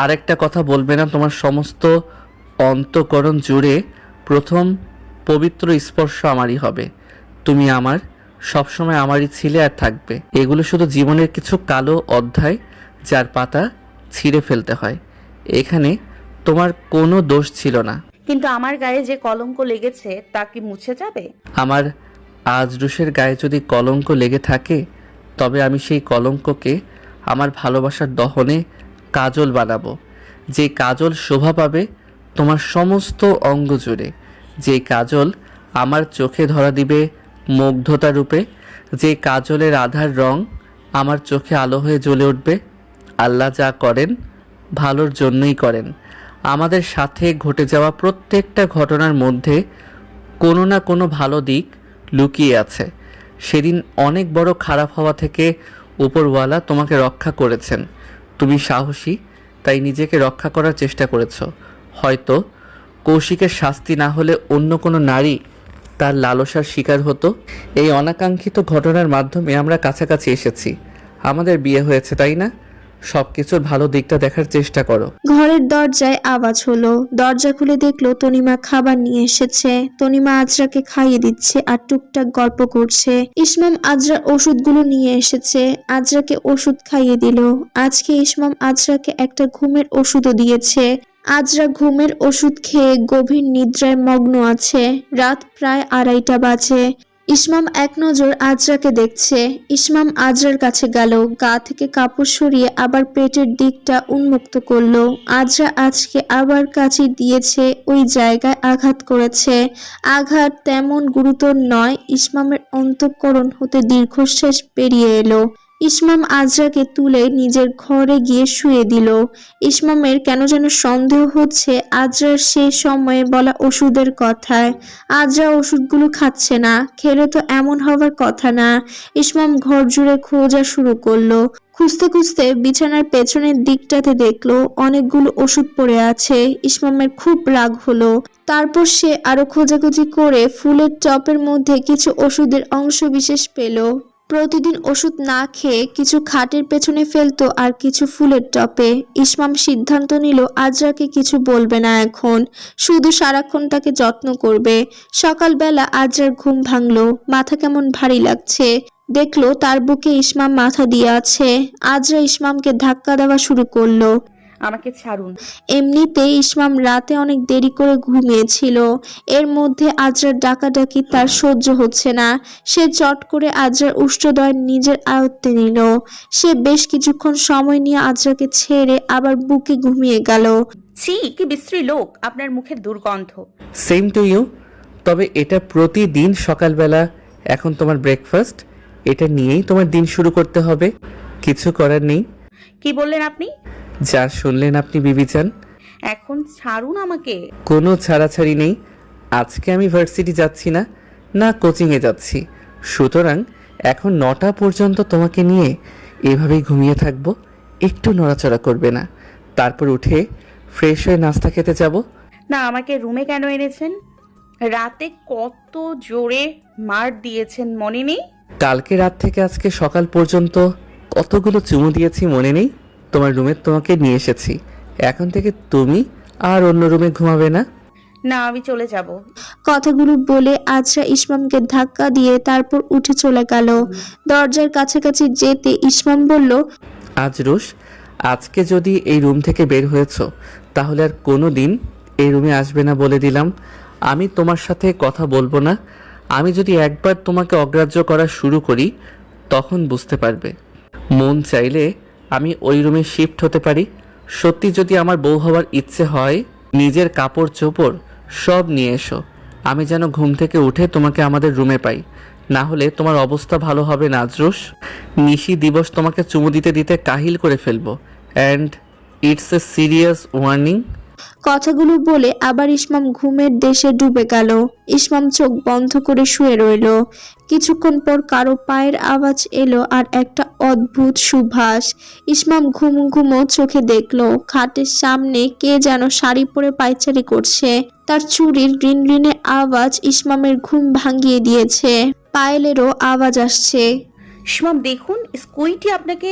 আরেকটা কথা বলবে না, তোমার সমস্ত অন্তঃকরণ জুড়ে প্রথম পবিত্র স্পর্শ আমারই হবে। তুমি আমার, সবসময় আমারই ছিলে আর থাকবে। এগুলো শুধু জীবনের কিছু কালো অধ্যায়, যার পাতা ছিঁড়ে ফেলতে হয়। এখানে তোমার কোনো দোষ ছিল না। কিন্তু আমার গায়ে যে কলঙ্ক লেগেছে তা কি মুছে যাবে? আমার আজরুশের গায়ে যদি কলঙ্ক লেগে থাকে, তবে আমি সেই কলঙ্ককে আমার ভালোবাসার দহনে কাজল বানাবো। যে কাজল শোভা পাবে তোমার সমস্ত অঙ্গ জুড়ে, যে কাজল আমার চোখে ধরা দিবে মুগ্ধতা রূপে, যে কাজলের আধার রং আমার চোখে আলো হয়ে জ্বলে উঠবে। আল্লাহ যা করেন ভালোর জন্যই করেন। আমাদের সাথে ঘটে যাওয়া প্রত্যেকটা ঘটনার মধ্যে কোনো না কোনো ভালো দিক লুকিয়ে আছে। সেদিন অনেক বড় খারাপ হওয়া থেকে উপরওয়ালা তোমাকে রক্ষা করেছেন। তুমি সাহসী, তাই নিজেকে রক্ষা করার চেষ্টা করেছ। হয়তো কৌশিকের শাস্তি না হলে অন্য কোনো নারী তার লালসার শিকার হতো। এই অনাকাঙ্ক্ষিত ঘটনার মাধ্যমে আমরা কাছাকাছি এসেছি। আমাদের বিয়ে হয়েছে, তাই না? সব কিছুর ভালো দিকটা দেখার চেষ্টা করো। ঘরের দরজায় আওয়াজ হলো। দরজা খুলে দেখলো তনিমা খাবার নিয়ে এসেছে। তনিমা আজরাকে খাইয়ে দিচ্ছে আর টুকটাক গল্প করছে। ইসমাম আজরার ওষুধগুলো নিয়ে এসেছে, আজরাকে ওষুধ খাইয়ে দিল। আজকে ইসমাম আজরাকে একটা ঘুমের ওষুধও দিয়েছে। আজরা ঘুমের ওষুধ খেয়ে গভীর নিদ্রায় মগ্ন আছে। রাত প্রায় 2:30 বাজে। ইসমাম এক নজর আজরাকে দেখছে। ইসমাম আজরার কাছে গেল, গা থেকে কাপড় সরিয়ে আবার পেটের দিকটা উন্মুক্ত করলো। আজরা আজকে আবার কাঁচি দিয়েছে, ওই জায়গায় আঘাত করেছে। আঘাত তেমন গুরুতর নয়। ইসমামের অন্তঃকরণ হতে দীর্ঘশ্বাস বেরিয়ে এলো। ইসমাম আজরাকে তুলে নিজের ঘরে গিয়ে শুয়ে দিল। ইসমামের কেন যেন সন্দেহ হচ্ছে আজরার সে সময়ে বলা ওষুধের কথায়। আজরা ওষুধগুলো খাচ্ছে না, খেলে তো এমন হওয়ার কথা না। ইসমাম ঘর জুড়ে খোঁজা শুরু করলো। খুঁজতে খুঁজতে বিছানার পেছনের দিকটাতে দেখলো অনেকগুলো ওষুধ পড়ে আছে। ইসমামের খুব রাগ হলো। তারপর সে আরো খোঁজাখুঁজি করে ফুলের টপের মধ্যে কিছু ওষুধের অংশ বিশেষ পেল। প্রতিদিন ওষুধ না খেয়ে কিছু খাটের পেছনে ফেলতো আর কিছু ফুলের টপে। ইসমাম সিদ্ধান্ত নিল আজরাকে কিছু বলবে না এখন, শুধু সারাক্ষণ তাকে যত্ন করবে। সকালবেলা আজরার ঘুম ভাঙলো, মাথা কেমন ভারী লাগছে। দেখলো তার বুকে ইসমাম মাথা দিয়ে আছে। আজরা ইসমামকে ধাক্কা দেওয়া শুরু করলো। আমাকে ছাড়ুন। এমনিতেই ইসমাম রাতে অনেক দেরি করে ঘুমিয়েছিল। এর মধ্যে আজরার ডাকাডাকি তার সহ্য হচ্ছে না। সে চট করে আজরার উষ্ঠদয় নিজের আয়ত্তে নিল। সে বেশ কিছুক্ষণ সময় নিয়ে আজরাকে ছেড়ে আবার বুকে ঘুমিয়ে গেল। ছি, কি বিশ্রী লোক, আপনার মুখের দুর্গন্ধ। Same to you. তবে এটা প্রতিদিন সকালবেলা এখন তোমার ব্রেকফাস্ট। এটা নিয়েই তোমার দিন শুরু করতে হবে। কিছু করার নেই। কি বললেন আপনি? যা শুনলেন আপনি বিবিচান। এখন ছাড়ুন আমাকে। কোনো ছাড়াছাড়ি নেই। আজকে আমি ভার্সিটি যাচ্ছি না, না কোচিংয়ে যাচ্ছি। সুতরাং এখন 9টা পর্যন্ত তোমাকে নিয়ে এভাবেই ঘুমিয়ে থাকবো। একটু নড়াচড়া করবে না। তারপর উঠে ফ্রেশ হয়ে নাস্তা খেতে যাব। না, আমাকে রুমে কেন এনেছেন? রাতে কত জোরে মার দিয়েছেন মনে নেই? কালকে রাত থেকে আজকে সকাল পর্যন্ত কতগুলো চুমু দিয়েছি মনে নেই? তোমার রুমে তোমাকে নিয়ে এসেছি। এখন থেকে তুমি আর অন্য রুমে ঘুমাবে না। না, আমি চলে যাব। কথাগুলো বলে আজরা ইসমামকে ধাক্কা দিয়ে তারপর উঠে চলে গেল। দরজার কাছাকাছি যেতে ইসমাম বলল, আজরুশ, আজকে যদি এই রুম থেকে বের হয়েছো তাহলে আর কোনো দিন এই রুমে আসবে না বলে দিলাম। আমি তোমার সাথে কথা বলবো না। আমি যদি একবার তোমাকে অগ্রাহ্য করা শুরু করি তখন বুঝতে পারবে। মন চাইলে আমি ওই রুমে শিফট হতে পারি। সত্যি যদি আমার বউ হওয়ার ইচ্ছে হয়, নিজের কাপড় চোপড় সব নিয়ে এসো। আমি যেন ঘুম থেকে উঠে তোমাকে আমাদের রুমে পাই। না হলে তোমার অবস্থা ভালো হবে না আজরুশ। নিশি দিবস তোমাকে চুমু দিতে দিতে কাহিল করে ফেলবো। And it's a serious warning. কথাগুলো বলে আবার ইসমাম ঘুমের দেশে ডুবে গেল। ইসমাম চোখ বন্ধ করে শুয়ে রইল। কিছুক্ষণ পর কারো পায়ের আওয়াজ এলো আর একটা অদ্ভুত সুবাস। ইসমাম ঘুম ঘুমো চোখে দেখলো খাটের সামনে কে যেন শাড়ি পরে পায়চারি করছে। তার চুড়ির রিনরিনে আওয়াজ ইসমামের ঘুম ভাঙিয়ে দিয়েছে। পায়েলেরও আওয়াজ আসছে। ইসমাম দেখুন, স্কুইটি আপনাকে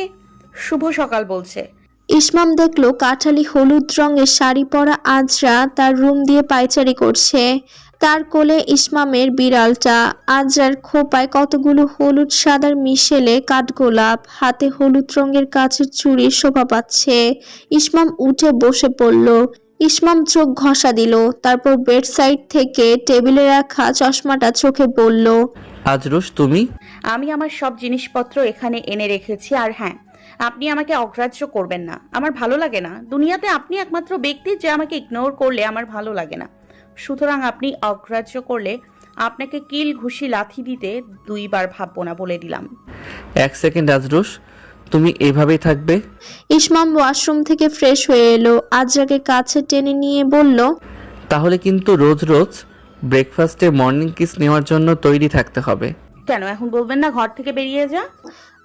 শুভ সকাল বলছে। ইসমাম দেখলো কাঠালি হলুদ রঙের শাড়ি পরা আজরা তার রুম দিয়ে পায়চারি করছে। তার কোলে ইসমামের বিড়ালটা। আজরার খোপায় কতগুলো হলুদ সাদার মিশেলে কাঠগোলাপ, হাতে হলুদ রঙের কাচের চুড়ি শোভা পাচ্ছে। ইসমাম উঠে বসে পড়ল। ইসমাম চোখ ঘষা দিল, তারপর বেড সাইড থেকে টেবিলে রাখা চশমাটা চোখে পড়ল। আজরুশ তুমি? আমি আমার সব জিনিসপত্র এখানে এনে রেখেছি। আর হ্যাঁ, আপনি আমাকে অগ্রাহ্য করবেন না। আমার ভালো লাগে না। দুনিয়াতে আপনি একমাত্র ব্যক্তি যে আমাকে ইগনোর করলে আমার ভালো লাগে না। সুতরাং আপনি অগ্রাহ্য করলে আপনাকে কিল ঘুষি লাথি দিতে দুইবার ভাববো না, বলে দিলাম। 1 সেকেন্ড আজরুশ, তুমি এভাবেই থাকবে? ইসমাম ওয়াশরুম থেকে ফ্রেশ হয়ে এলো, আজরাকে কাছে টেনে নিয়ে বলল, তাহলে কিন্তু রোজ রোজ ব্রেকফাস্টে মর্নিং কিস নেওয়ার জন্য তৈরি থাকতে হবে। কেন এখন বলবেন না ঘর থেকে বেরিয়ে যা?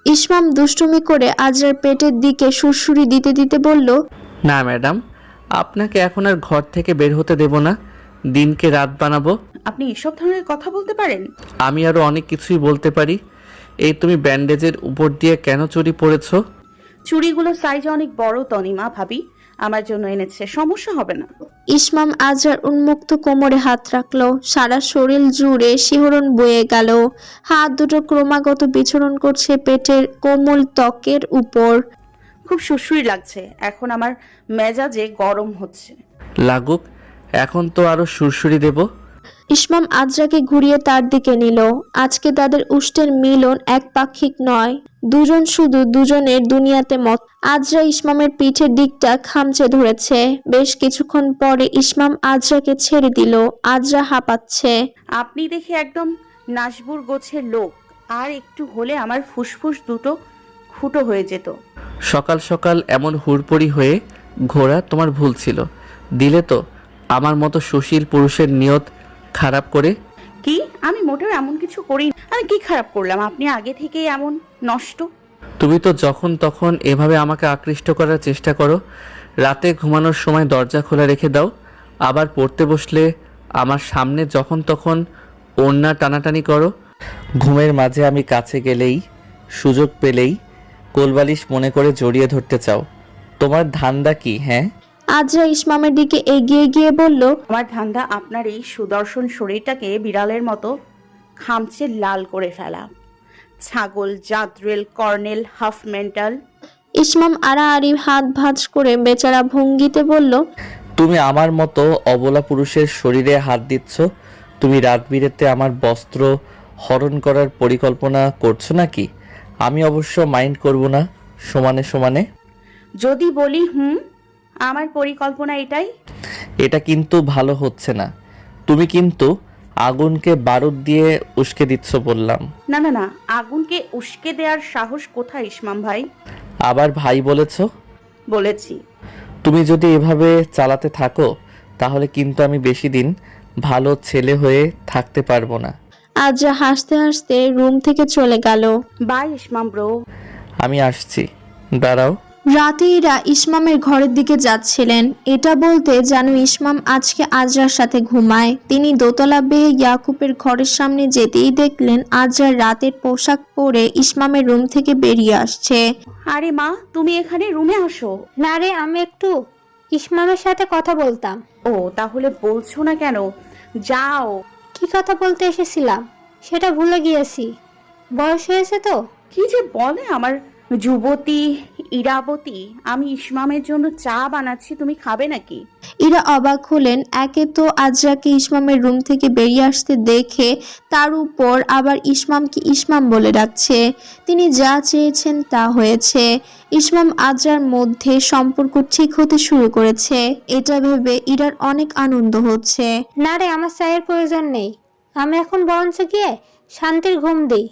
ইসমাম দুষ্টুমি করে আজরার পেটের দিকে সুরসুরি দিতে দিতে বলল, না ম্যাডাম, আপনাকে এখন আর ঘর থেকে বের হতে দেব না। দিনকে রাত বানাবো। আপনি এসব ধরনের কথা বলতে পারেন? আমি আরো অনেক কিছুই বলতে পারি। এই তুমি ব্যান্ডেজের উপর দিয়ে কেন চুরি পরেছো? চুড়িগুলো সাইজ অনেক বড় তনিমা, ভাবি আমার জন্য এনেছে, সমস্যা হবে না। ইসমাম আজরার উন্মুক্ত কোমরে হাত রাখলো। সারা শরীর জুড়ে শিহরণ বয়ে গেল। হাত দুটো ক্রমাগত বিচরণ করছে পেটের কোমল ত্বকের উপর। খুব সুশ্রী লাগছে। এখন আমার মেজাজে গরম হচ্ছে। লাগুক, এখন তো আরো সুরসুরি দেব। ইসমাম আজরাকে ঘুরিয়ে তার দিকে নিল। আজকে তাদের উষ্টের মিলন একপাক্ষিক নয়, দুজন শুধু দুজনের দুনিয়াতে মত। আজরা ইসমামের পিঠের দিকটা খামচে ধরেছে। বেশ কিছুক্ষণ পরে ইসমাম আজরাকে ছেড়ে দিল। আজরা হাঁপাচ্ছে। আপনি দেখে একদম নাসবুর গোছের লোক। আর একটু হলে আমার ফুসফুস দুটো ফুটো হয়ে যেত। সকাল সকাল এমন হুড়পড়ি হয়ে ঘোরা তোমার ভুল ছিল। দিলে তো আমার মতো সুশীল পুরুষের নিয়ত খারাপ করে। কি? আমি মোটেও এমন কিছু করি। আমি কি খারাপ করলাম? আপনি আগে থেকেই এমন নষ্ট। তুমি তো যখন তখন এভাবে আমাকে আকৃষ্ট করার চেষ্টা করো। রাতে ঘুমানোর সময় দরজা খোলা রেখে দাও, আবার পড়তে বসলে আমার সামনে যখন তখন ওড়না টানাটানি করো। ঘুমের মাঝে আমি কাছে গেলেই, সুযোগ পেলেই কোলবালিশ মনে করে জড়িয়ে ধরতে চাও। তোমার ধান্দা কি? হ্যাঁ। আজরা ইসমামের দিকে এগিয়ে গিয়ে বলল, আমার ধান্দা আপনার এই সুদর্শন শরীরটাকে বিড়ালের মতো খামচে লাল করে ফেলা। ছাগল, জাদ্রেল, কর্নেল, হাফ মেন্টাল। ইসমাম আড়াআড়ি হাত ভাঁজ করে বেচারা ভঙ্গিতে বলল, তুমি আমার মতো অবলা পুরুষের শরীরে হাত দিচ্ছ? তুমি রাত বিরেতে আমার বস্ত্র হরণ করার পরিকল্পনা করছো নাকি? আমি অবশ্য মাইন্ড করব না, সমানে সমানে। যদি বলি আমার পরিকল্পনা এটাই। এটা কিন্তু ভালো হচ্ছে না। তুমি কিন্তু আগুনকে বারুদ দিয়ে উস্কে দিচ্ছ বললাম। না না না, আগুনকে উস্কে দেওয়ার সাহস কোথায় ইসমাম ভাই? আবার ভাই বলেছো? বলেছি। তুমি যদি এভাবে চালাতে থাকো তাহলে কিন্তু আমি বেশি দিন ভালো ছেলে হয়ে থাকতে পারবো না। আজরা হাসতে হাসতে রুম থেকে চলে গেল। Bye Ismam bro. আমি আসছি, দাঁড়াও। রাতে এরা ইসমামের ঘরের দিকে যাচ্ছিলেন। এটা বলতে যেন ইসমাম আজকে আজরার সাথে ঘুমায়। তিনি দোতলা বেয়ে ইয়াকুবের ঘরের সামনে যেতেই দেখলেন আজরার রাতের পোশাক পরে ইসমামের রুম থেকে বেরিয়ে আসছে। আরে মা, তুমি এখানে? রুমে আসো। না রে, আমি একটু ইসমামের সাথে কথা বলতাম। ও, তাহলে বলছো না কেন? যাও। কি কথা বলতে এসেছিলাম সেটা ভুলে গিয়েছি। বয়স হয়েছে তো। কি যে বলে আমার যুবতী ইরাবতী। আমি ইসমামের জন্য চা বানাচ্ছি, তুমি খাবে নাকি? এরা অবাক হলেন। একে তো আজরাকে ইসমামের রুম থেকে বেরিয়ে আসতে দেখে, তার উপর আবার ইসমামকে ইসমাম বলে ডাকছে। তিনি যা চেয়েছেন তা হয়েছে। ইসমাম আজরার মধ্যে সম্পর্ক ঠিক হতে শুরু করেছে। এটা ভেবে ইরার অনেক আনন্দ হচ্ছে। না রে, আমার চায়ের প্রয়োজন নেই। আমি এখন বরঞ্চ গিয়ে শান্তির ঘুম দিই।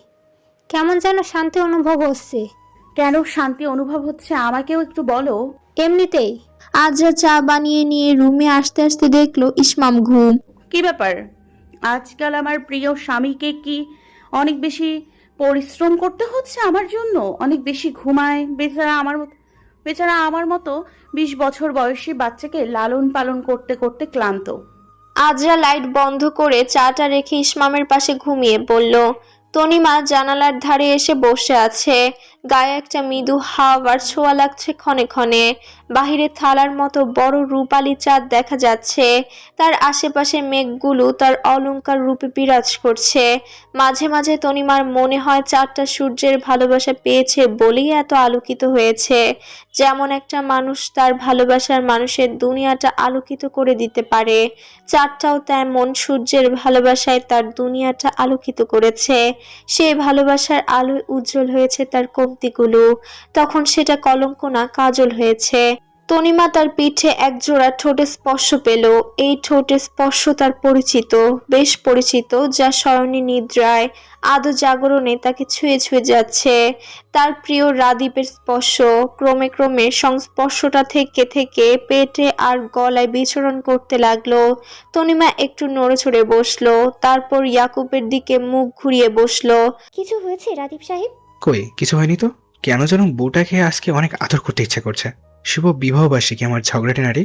কেমন যেন শান্তি অনুভব হচ্ছে। কেন শান্তি অনুভব হচ্ছে আমাকেও একটু বলো। এমনিতেই। আজরা চা বানিয়ে নিয়ে রুমে আসতে আসতে দেখলো ইসমাম ঘুম। কি ব্যাপার? আজকাল আমার প্রিয় স্বামীকে কি অনেক বেশি পরিশ্রম করতে হচ্ছে আমার জন্য? অনেক বেশি ঘুমায় বেচারা আমার মতো 20 বছর বয়সী বাচ্চাকে লালন পালন করতে করতে ক্লান্ত। আজরা লাইট বন্ধ করে চাটা রেখে ইসমামের পাশে ঘুমিয়ে পড়ল। তনিমা জানালার ধারে এসে বসে আছে। গায়ে একটা মৃদু হাওয়ার ছোঁয়া লাগছে ক্ষণে ক্ষণে। বাহিরে থালার মতো বড় রূপালি চাঁদ দেখা যাচ্ছে। তার আশেপাশে মেঘগুলো তার অলংকার রূপে বিরাজ করছে। মাঝে মাঝে তনিমার মনে হয় চাঁদটা সূর্যের ভালোবাসা পেয়েছে বলেই এত আলোকিত হয়েছে। যেমন একটা মানুষ তার ভালোবাসার মানুষের দুনিয়াটা আলোকিত করে দিতে পারে, চাঁদটাও তেমন সূর্যের ভালোবাসায় তার দুনিয়াটা আলোকিত করেছে। সেই ভালোবাসার আলোয় উজ্জ্বল হয়েছে তার কমতিগুলো। তখন সেটা কলঙ্ক না, কাজল হয়েছে। তনিমা তার পিঠে একজোড়া ঠোঁটে স্পর্শ পেল। এই ঠোঁটের স্পর্শ তার পরিচিত, বেশ পরিচিত, যা শয়নী নিদ্রায় আদো জাগরণে তাকে ছুঁয়ে ছুঁয়ে যাচ্ছে। তার প্রিয় রাদীপের স্পর্শ। ক্রমে ক্রমে সংস্পর্শটা থেকে থেকে পেটে আর গলায় বিচরণ করতে লাগলো। তনিমা একটু নড়েচড়ে বসলো, তারপর ইয়াকুবের দিকে মুখ ঘুরিয়ে বসলো। কিছু হয়েছে রাদীপ সাহেব? কই কিছু হয়নি তো। কেন যেন বউটাকে আজকে অনেক আদর করতে ইচ্ছা করছে। শুভ বিবাহবার্ষিকী আমার ঝগড়াটে নারী।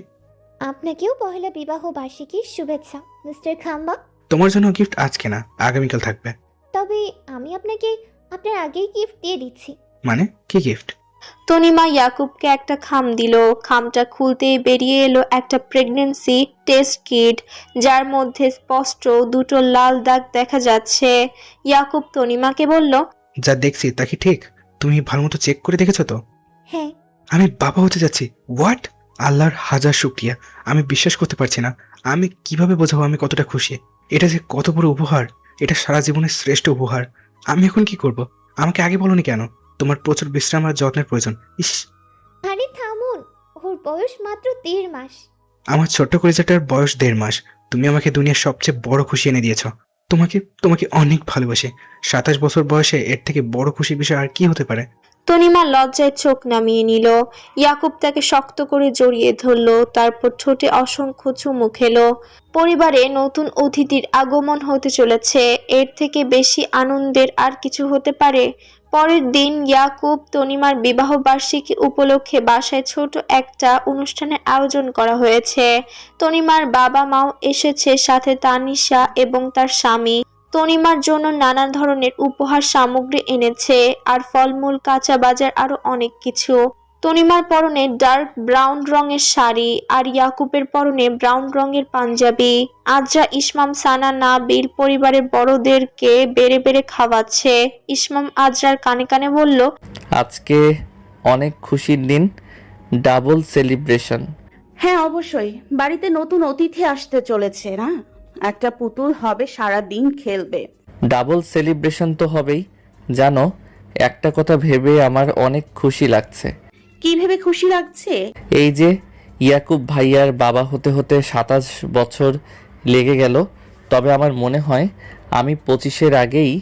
আপনাকেও পহেলা বিবাহ বার্ষিকীর শুভেচ্ছা মিস্টার খাম্বা। তোমার জন্য গিফট আজকে না, আগামীকাল থাকবে। তবে আমি আপনাকে আপনার আগেই গিফট দিয়ে দিচ্ছি। মানে কি গিফট? তনিমা ইয়াকুবকে একটা খাম দিল। খামটা খুলতেই বেরিয়ে এলো একটা প্রেগন্যান্সি টেস্ট কিট, যার মধ্যে স্পষ্ট দুটো লাল দাগ দেখা যাচ্ছে। ইয়াকুব তনিমাকে বলল, যা দেখছি তা কি ঠিক? তুমি ভালো মতো চেক করে দেখেছো তো? হ্যাঁ। আমি বাবা হতে যাচ্ছি। হোয়াট? আল্লাহর হাজার শুকরিয়া। আমি বিশ্বাস করতে পারছি না। আমি কিভাবে বোঝাবো আমি কতটা খুশি। এটা যে কত বড় উপহার, এটা সারা জীবনের শ্রেষ্ঠ উপহার। আমি এখন কি করব? আমাকে আগে বলোনি কেন? তোমার প্রচুর বিশ্রাম আর যত্নের প্রয়োজন। ইস, আরে থামুন, ওর বয়স মাত্র 1.5 মাস। আমার ছোট্ট কলিজাটার বয়স 1.5 মাস। তুমি আমাকে দুনিয়ার সবচেয়ে বড় খুশি এনে দিয়েছ। তোমাকে তোমাকে অনেক ভালোবাসি। 27 বছর বয়সে এর থেকে বড় খুশির বিষয় আর কি হতে পারে? তনিমা লজ্জায় চোখ নামিয়ে নিল। ইয়াকুব তাকে শক্ত করে জড়িয়ে ধরল, তারপর ঠোঁটে অসংখ্য চুমু খেলো। পরিবারে নতুন অতিথির আগমন হতে চলেছে, এর থেকে বেশি আনন্দের আর কিছু হতে পারে? পরের দিন ইয়াকুব তনিমার বিবাহ বার্ষিকী উপলক্ষে বাসায় ছোট একটা অনুষ্ঠানের আয়োজন করা হয়েছে। তনিমার বাবা মাও এসেছে, সাথে তানিশা এবং তার স্বামী। তনিমার জন্য নানা ধরনের উপহার সামগ্রী এনেছে, আর ফলমূল, কাঁচা বাজার, আরো অনেক কিছু। তনিমার পরনে ডার্ক ব্রাউন রঙের শাড়ি আর ইয়াকুবের পরনে ব্রাউন রঙের পাঞ্জাবি। আজরা, ইসমাম, সানা, নাবিল পরিবারের বড়দেরকে বেড়ে বেড়ে খাওয়াচ্ছে। ইসমাম আজরার কানে কানে বলল, আজকে অনেক খুশির দিন, ডাবল সেলিব্রেশন। হ্যাঁ অবশ্যই, বাড়িতে নতুন অতিথি আসতে চলেছে না, একটা পুতুল হবে, সারা দিন খেলবে। ডাবল সেলিব্রেশন তো হবেই। জানো, একটা কথা ভেবে আমার অনেক খুশি লাগছে। কি ভেবে খুশি লাগছে? এই যে ইয়াকুব ভাইয়ার বাবা হতে হতে 27 বছর লেগে গেল, তবে আমার মনে হয় আমি 25-এর আগেই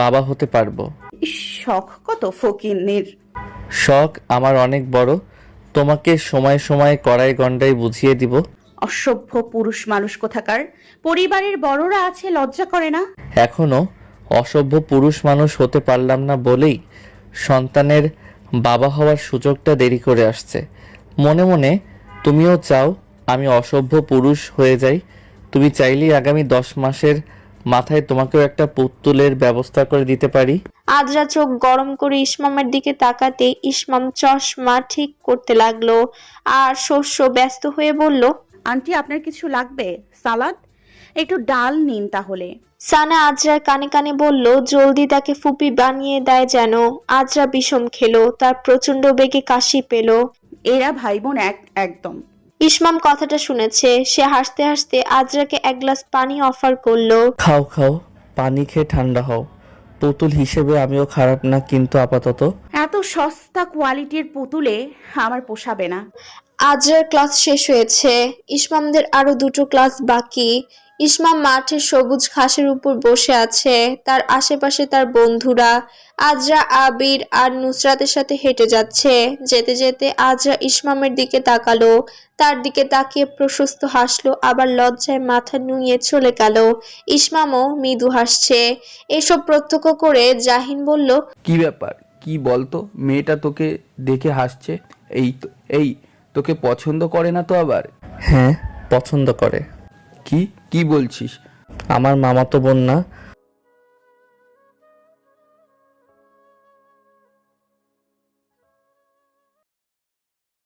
বাবা হতে পারবো। ইস, শখ কত ফকিন্নির। শখ আমার অনেক বড়, তোমাকে সময় সময় কড়াই গন্ডাই বুঝিয়ে দিব। অসভ্য পুরুষ মানুষ কোথাকার। পরিবারের বড়রা আছে, লজ্জা করে না? এখনো অসভ্য পুরুষ মানুষ হতে পারলাম না বলেই সন্তানের বাবা হওয়ার সুযোগটা দেরি করে আসছে। মনে মনে তুমিও চাও আমি অসভ্য পুরুষ হয়ে যাই। তুমি চাইলেই আগামী 10 মাসের মাথায় তোমাকেও একটা পুতুলের ব্যবস্থা করে দিতে পারি। আজরা চোখ গরম করে ইসমামের দিকে তাকাতে ইসমাম চশমা ঠিক করতে লাগলো আর শস্য ব্যস্ত হয়ে বলল, আন্টি আপনার কিছু লাগবে? সালাদ, একটু ডাল নিন তাহলে। সানা আজরার কানে কানে বলল, জলদি তাকে ফুপি বানিয়ে দেয় যেন। আজরা বিষম খেলো, তার প্রচন্ড বেগে কাশি পেল। এরা ভাই বোন একদম। ইসমাম কথাটা শুনেছে, সে হাসতে হাসতে আজরাকে এক গ্লাস পানি অফার করলো। খাও খাও, পানি খেয়ে ঠান্ডা হও। পুতুল হিসেবে আমিও খারাপ না, কিন্তু আপাতত। এত সস্তা কোয়ালিটির পুতুলে আমার পোষাবে না। আজরার ক্লাস শেষ হয়েছে, ইসমামদের আরো 2টো ক্লাস বাকি। ইসমাম মাঠের সবুজ ঘাসের উপর বসে আছে, তার আশেপাশে তার বন্ধুরা। আজরা আবির আর নুসরাতের সাথে হেঁটে যাচ্ছে। যেতে যেতে আজরা ইসমামের দিকে তাকালো, তার দিকে তাকিয়ে প্রশস্ত হাসলো, আবার লজ্জায় মাথা নুইয়ে চলে গেল। ইসমামও মৃদু হাসছে। এসব প্রত্যক্ষ করে জাহিন বলল, কি ব্যাপার, কি বলতো? মেয়েটা তোকে দেখে হাসছে। এই তোকে পছন্দ করে না তো আবার? হ্যাঁ, পছন্দ করে। কি কি বলছিস? আমার মামাতো বোন না,